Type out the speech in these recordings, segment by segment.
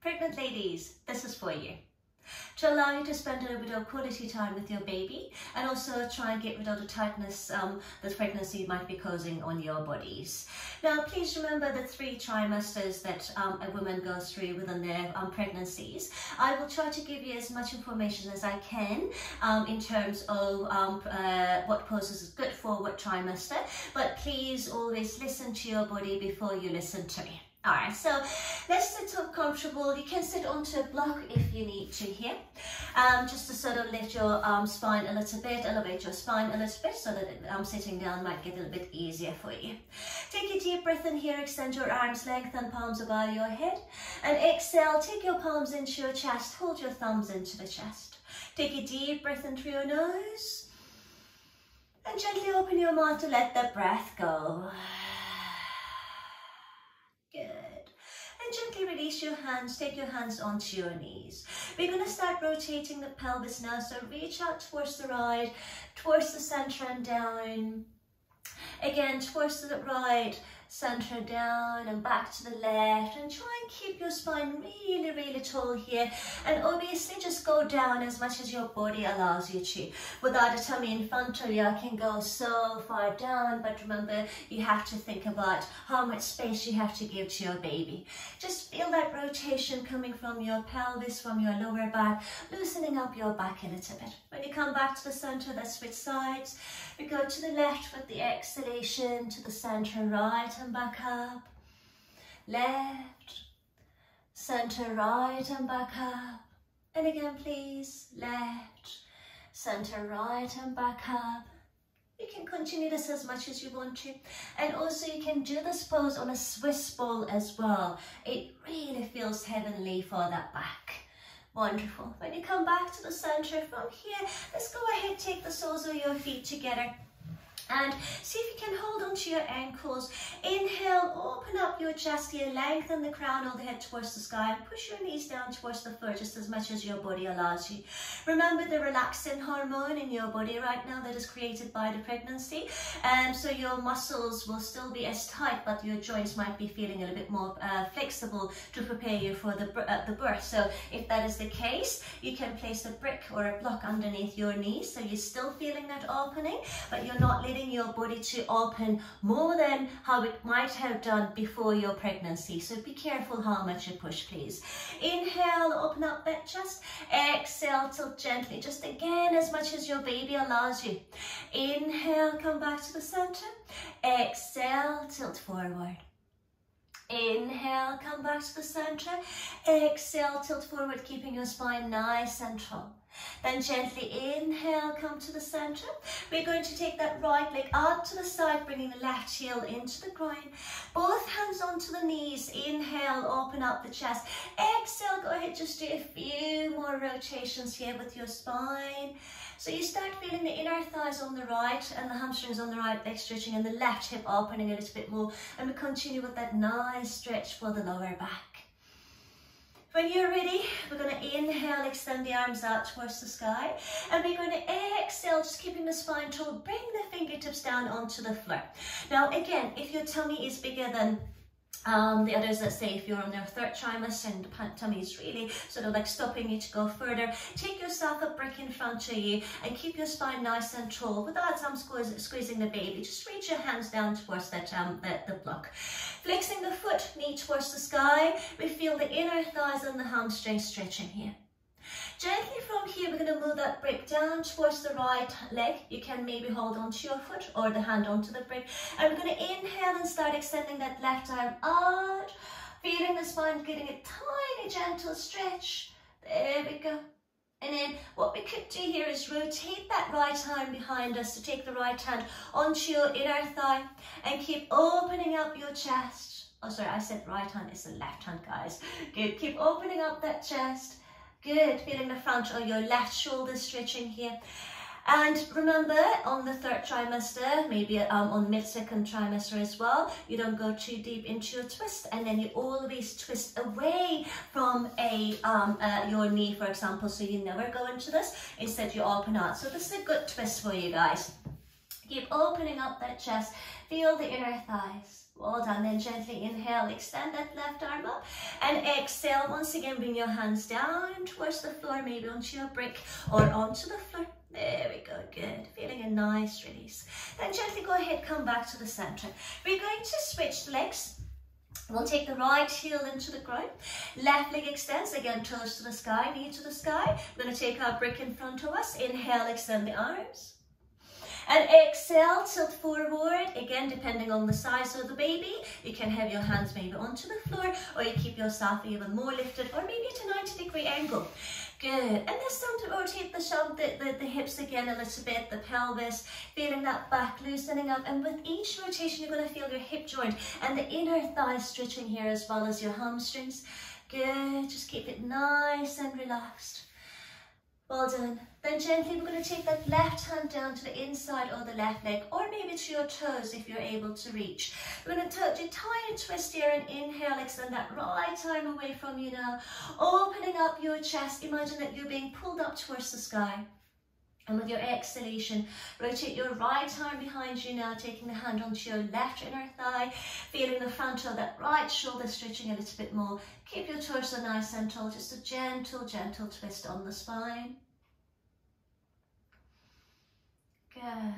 Pregnant ladies, this is for you. To allow you to spend a little bit of quality time with your baby and also try and get rid of the tightness that pregnancy might be causing on your bodies. Now, please remember the 3 trimesters that a woman goes through within their pregnancies. I will try to give you as much information as I can in terms of what poses is good for what trimester, but please always listen to your body before you listen to me. Alright, so let's sit up comfortable. You can sit onto a block if you need to here, just to sort of lift your spine a little bit, elevate your spine a little bit so that sitting down might get a little bit easier for you. Take a deep breath in here, extend your arms length and palms above your head, and exhale, take your palms into your chest, hold your thumbs into the chest. Take a deep breath in through your nose, and gently open your mouth to let the breath go. Good. And gently release your hands, take your hands onto your knees. We're going to start rotating the pelvis now, so reach out towards the right, towards the center and down. Again, towards the right, center down and back to the left, and try and keep your spine really, really tall here, and obviously just go down as much as your body allows you to. Without a tummy in front of you, I can go so far down, but remember, you have to think about how much space you have to give to your baby. Just feel that rotation coming from your pelvis, from your lower back, loosening up your back a little bit. When you come back to the center, let's switch sides. We go to the left with the exhalation, to the center, right and back up, left, center, right and back up, and again please, left, center, right and back up. You can continue this as much as you want to, and also you can do this pose on a Swiss ball as well. It really feels heavenly for that back. Wonderful. When you come back to the center from here, let's go ahead, take the soles of your feet together and see if you can hold onto your ankles. Inhale, open up your chest here, lengthen the crown of the head towards the sky, and push your knees down towards the floor just as much as your body allows you. Remember the relaxin hormone in your body right now that is created by the pregnancy, and so your muscles will still be as tight, but your joints might be feeling a little bit more flexible to prepare you for the birth. So if that is the case, you can place a brick or a block underneath your knees, so you're still feeling that opening, but you're not letting your body to open more than how it might have done before your pregnancy. So be careful how much you push, please. Inhale, open up that chest. Exhale, tilt gently, just again as much as your baby allows you. Inhale, come back to the center. Exhale, tilt forward. Inhale, come back to the center. Exhale, tilt forward, keeping your spine nice and tall. Then gently inhale, come to the center. We're going to take that right leg out to the side, bringing the left heel into the groin. Both hands onto the knees. Inhale, open up the chest. Exhale, go ahead, just do a few more rotations here with your spine. So you start feeling the inner thighs on the right and the hamstrings on the right leg stretching, and the left hip opening a little bit more. And we continue with that nice stretch for the lower back. When you're ready, we're going to inhale, extend the arms out towards the sky, and we're going to exhale, just keeping the spine tall, bring the fingertips down onto the floor. Now again, if your tummy is bigger than the others, let's say if you're on their 3rd trimester and the tummy is really sort of like stopping you to go further, take yourself a brick in front of you and keep your spine nice and tall without squeezing the baby. Just reach your hands down towards that the block. Flexing the foot, knee towards the sky. We feel the inner thighs and the hamstrings stretching here. Gently from here, we're going to move that brick down towards the right leg. You can maybe hold onto your foot or the hand onto the brick. And we're going to inhale and start extending that left arm out. Feeling the spine getting a tiny gentle stretch. There we go. And then what we could do here is rotate that right arm behind us to take the right hand onto your inner thigh and keep opening up your chest. Oh, sorry, I said right hand, it's the left hand, guys. Good, keep opening up that chest. Good, feeling the front of your left shoulder stretching here. And remember, on the 3rd trimester, maybe on mid-2nd trimester as well, you don't go too deep into your twist, and then you always twist away from your knee, for example, so you never go into this. Instead, you open out. So this is a good twist for you guys. Keep opening up that chest. Feel the inner thighs. Well done. Then gently inhale, extend that left arm up, and exhale. Once again, bring your hands down towards the floor, maybe onto your brick or onto the floor. There we go, good. Feeling a nice release. Then gently go ahead, come back to the center. We're going to switch legs. We'll take the right heel into the ground. Left leg extends, again, toes to the sky, knee to the sky. We're going to take our brick in front of us. Inhale, extend the arms. And exhale, tilt forward. Again, depending on the size of the baby, you can have your hands maybe onto the floor, or you keep yourself even more lifted, or maybe at a 90-degree angle. Good. And this time to rotate the hips again a little bit, the pelvis, feeling that back loosening up. And with each rotation, you're going to feel your hip joint and the inner thigh stretching here, as well as your hamstrings. Good. Just keep it nice and relaxed. Well done. Then gently we're going to take that left hand down to the inside of the left leg, or maybe to your toes if you're able to reach. We're going to do tiny twist here and inhale, extend that right arm away from you now. Opening up your chest. Imagine that you're being pulled up towards the sky. And with your exhalation, rotate your right arm behind you now, taking the hand onto your left inner thigh, feeling the front of that right shoulder stretching a little bit more. Keep your torso nice and tall, just a gentle, gentle twist on the spine. Good.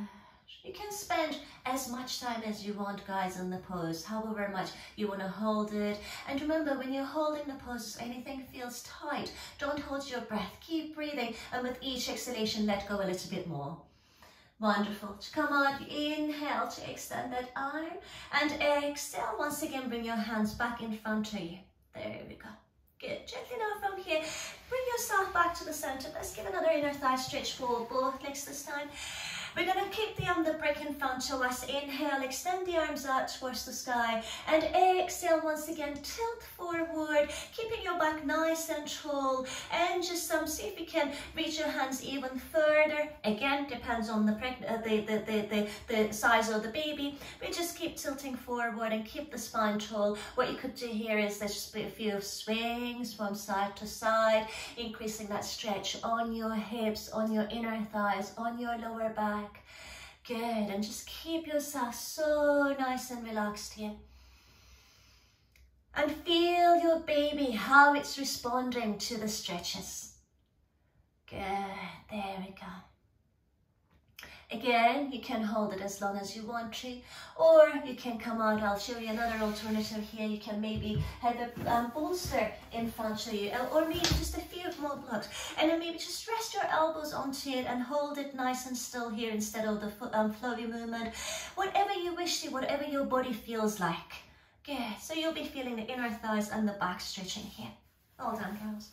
You can spend as much time as you want, guys, in the pose, however much you want to hold it. And remember, when you're holding the pose, if anything feels tight, don't hold your breath. Keep breathing, and with each exhalation, let go a little bit more. Wonderful. To come out, inhale to extend that arm, and exhale. Once again, bring your hands back in front of you. There we go. Good. Gently now from here, bring yourself back to the center. Let's give another inner thigh stretch for both legs this time. We're going to keep the brick in front of us. Inhale, extend the arms out towards the sky. And exhale, once again, tilt forward, keeping your back nice and tall. And just see if you can reach your hands even further. Again, depends on the size of the baby. We just keep tilting forward and keep the spine tall. What you could do here is there's just a few swings from side to side, increasing that stretch on your hips, on your inner thighs, on your lower back. Good, and just keep yourself so nice and relaxed here. And feel your baby, how it's responding to the stretches. Good, there we go. Again, you can hold it as long as you want to, or you can come out. I'll show you another alternative here. You can maybe have a bolster in front of you, or maybe just a few more blocks, and then maybe just rest your elbows onto it and hold it nice and still here instead of the flowy movement. Whatever you wish to, whatever your body feels like. Good. So you'll be feeling the inner thighs and the back stretching here. Well done, girls.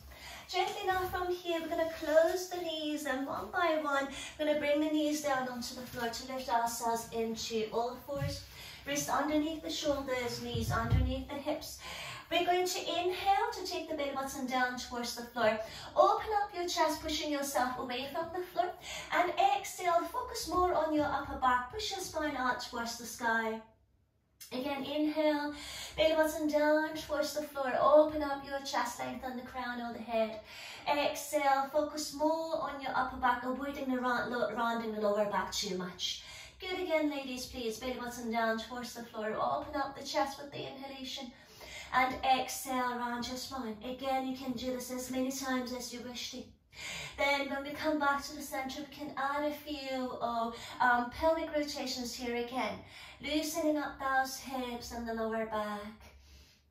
Gently now from here, we're going to close the knees, and one by one, we're going to bring the knees down onto the floor to lift ourselves into all fours. Wrists underneath the shoulders, knees underneath the hips. We're going to inhale to take the belly button down towards the floor. Open up your chest, pushing yourself away from the floor. And exhale, focus more on your upper back. Push your spine out towards the sky. Again, inhale, belly button down towards the floor. Open up your chest, lengthen the crown of the head. Exhale, focus more on your upper back, avoiding rounding the lower back too much. Good again, ladies, please. Belly button down towards the floor. Open up the chest with the inhalation. And exhale, round your spine. Again, you can do this as many times as you wish to. Then when we come back to the center, we can add a few pelvic rotations here again. Loosening up those hips and the lower back.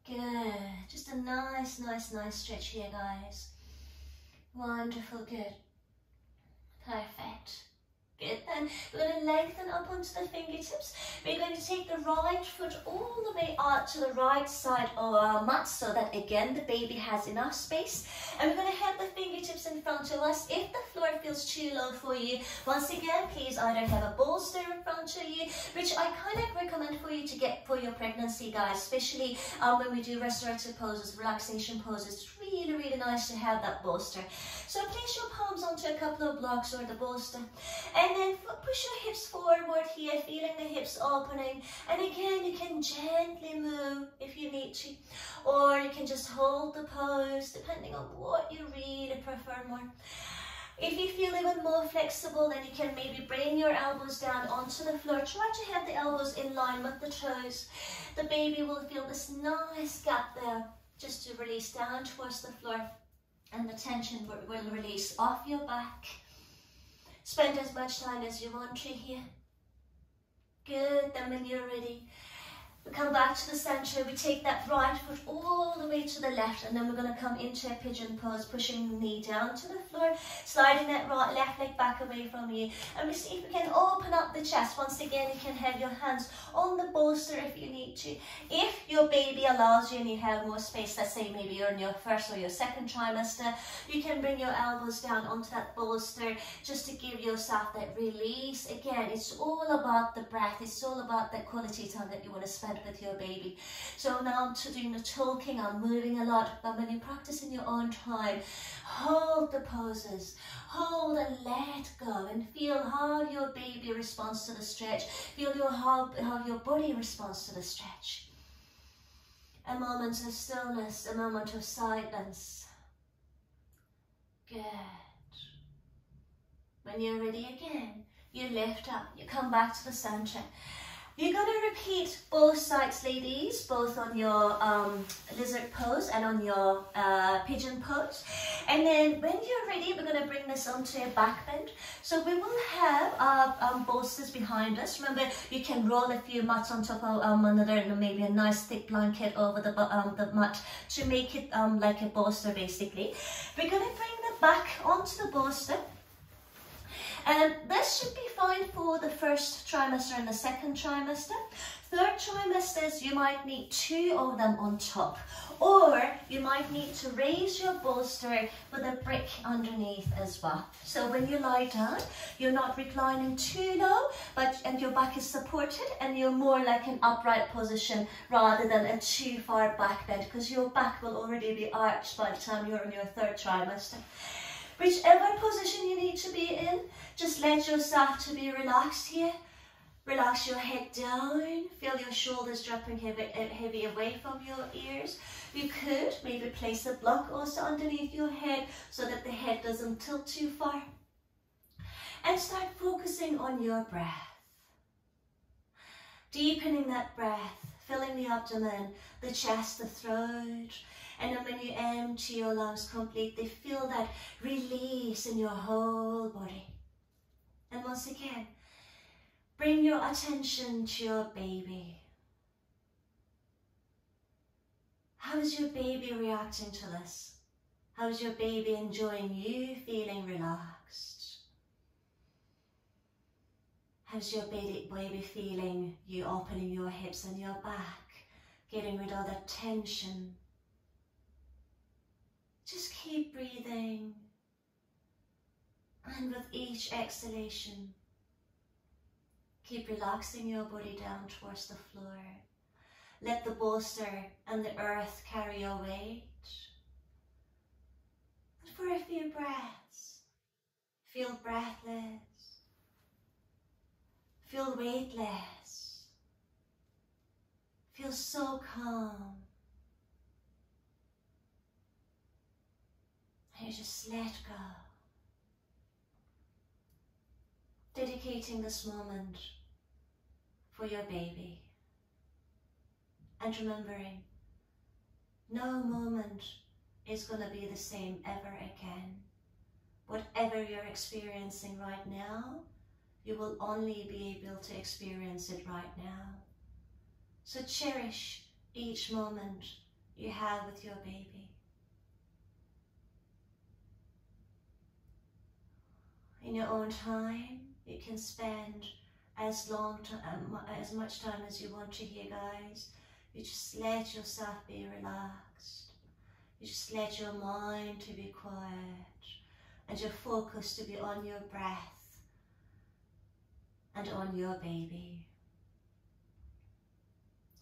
Good. Just a nice stretch here, guys. Wonderful, good. Perfect. Good, then we're going to lengthen up onto the fingertips. We're going to take the right foot all the way out to the right side of our mat, so that again the baby has enough space. And we're going to have the fingertips in front of us. If the floor feels too low for you, once again, please either have a bolster in front of you, which I kind of recommend for you to get for your pregnancy, guys, especially when we do restorative poses, relaxation poses. It's really nice to have that bolster. So place your palms onto a couple of blocks or the bolster. And then push your hips forward here, feeling the hips opening. And again, you can gently move if you need to. Or you can just hold the pose, depending on what you really prefer more. If you feel even more flexible, then you can maybe bring your elbows down onto the floor. Try to have the elbows in line with the toes. The baby will feel this nice gap there, just to release down towards the floor, and the tension will release off your back. Spend as much time as you want to here. Good. Then when you're ready, we come back to the center. We take that right foot all the way to the left, and then we're going to come into a pigeon pose, pushing the knee down to the floor, sliding that left leg back away from you. And we see if we can open up the chest. Once again, you can have your hands on the bolster if you need to. If your baby allows you and you have more space, let's say maybe you're in your first or your second trimester, you can bring your elbows down onto that bolster just to give yourself that release. Again, it's all about the breath. It's all about that quality time that you want to spend with your baby. So now I'm doing the talking, I'm moving a lot, but when you practice in your own time, hold the poses, hold and let go, and feel how your baby responds to the stretch. Feel how your body responds to the stretch. A moment of stillness, a moment of silence. Good. When you're ready again, you lift up, you come back to the center. You're going to repeat both sides, ladies, both on your lizard pose and on your pigeon pose. And then when you're ready, we're going to bring this onto a back bend. So we will have our bolsters behind us. Remember, you can roll a few mats on top of one another, and maybe a nice thick blanket over the mat to make it like a bolster, basically. We're going to bring the back onto the bolster. And this should be fine for the first trimester and the second trimester. Third trimesters, you might need 2 of them on top. Or you might need to raise your bolster with a brick underneath as well. So when you lie down, you're not reclining too low, and your back is supported, and you're more like an upright position rather than a too far back bend, because your back will already be arched by the time you're in your third trimester. Whichever position you need to be in, just let yourself to be relaxed here. Relax your head down, feel your shoulders dropping heavy away from your ears. You could maybe place a block also underneath your head so that the head doesn't tilt too far. And start focusing on your breath. Deepening that breath, filling the abdomen, the chest, the throat. And then when you empty your lungs completely, feel that release in your whole body. And once again, bring your attention to your baby. How is your baby reacting to this? How is your baby enjoying you feeling relaxed? How's your baby feeling you opening your hips and your back, getting rid of that tension? Just keep breathing, and with each exhalation, keep relaxing your body down towards the floor. Let the bolster and the earth carry your weight. And for a few breaths, feel breathless, feel weightless, feel so calm. And you just let go. Dedicating this moment for your baby. And remembering, no moment is going to be the same ever again. Whatever you're experiencing right now, you will only be able to experience it right now. So cherish each moment you have with your baby. In your own time, you can spend as much time as you want to here, guys. You just let yourself be relaxed. You just let your mind to be quiet, and your focus to be on your breath and on your baby.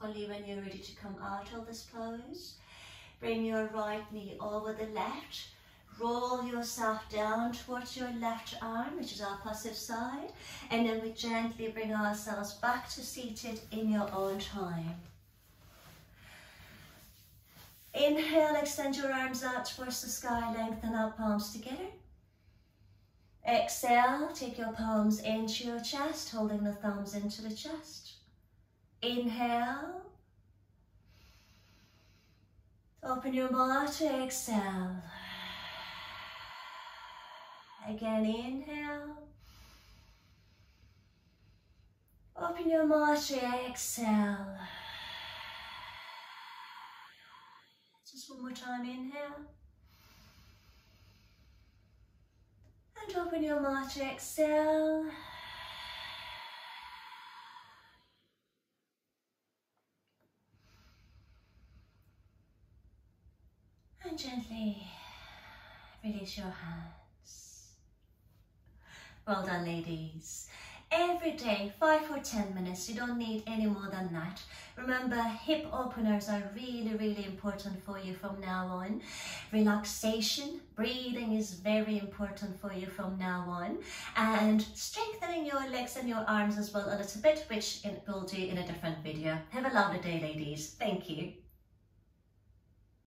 Only when you're ready to come out of this pose, bring your right knee over the left. Roll yourself down towards your left arm, which is our passive side, and then we gently bring ourselves back to seated in your own time. Inhale, extend your arms out towards the sky, lengthen our palms together. Exhale, take your palms into your chest, holding the thumbs into the chest. Inhale. Open your mouth to exhale. Again, inhale. Open your mouth to exhale. Just one more time, inhale. And open your mouth to exhale. And gently release your hands. Well done, ladies. Every day, 5 or 10 minutes. You don't need any more than that. Remember, hip openers are really, really important for you from now on. Relaxation, breathing is very important for you from now on. And strengthening your legs and your arms as well a little bit, which we'll do in a different video. Have a lovely day, ladies. Thank you.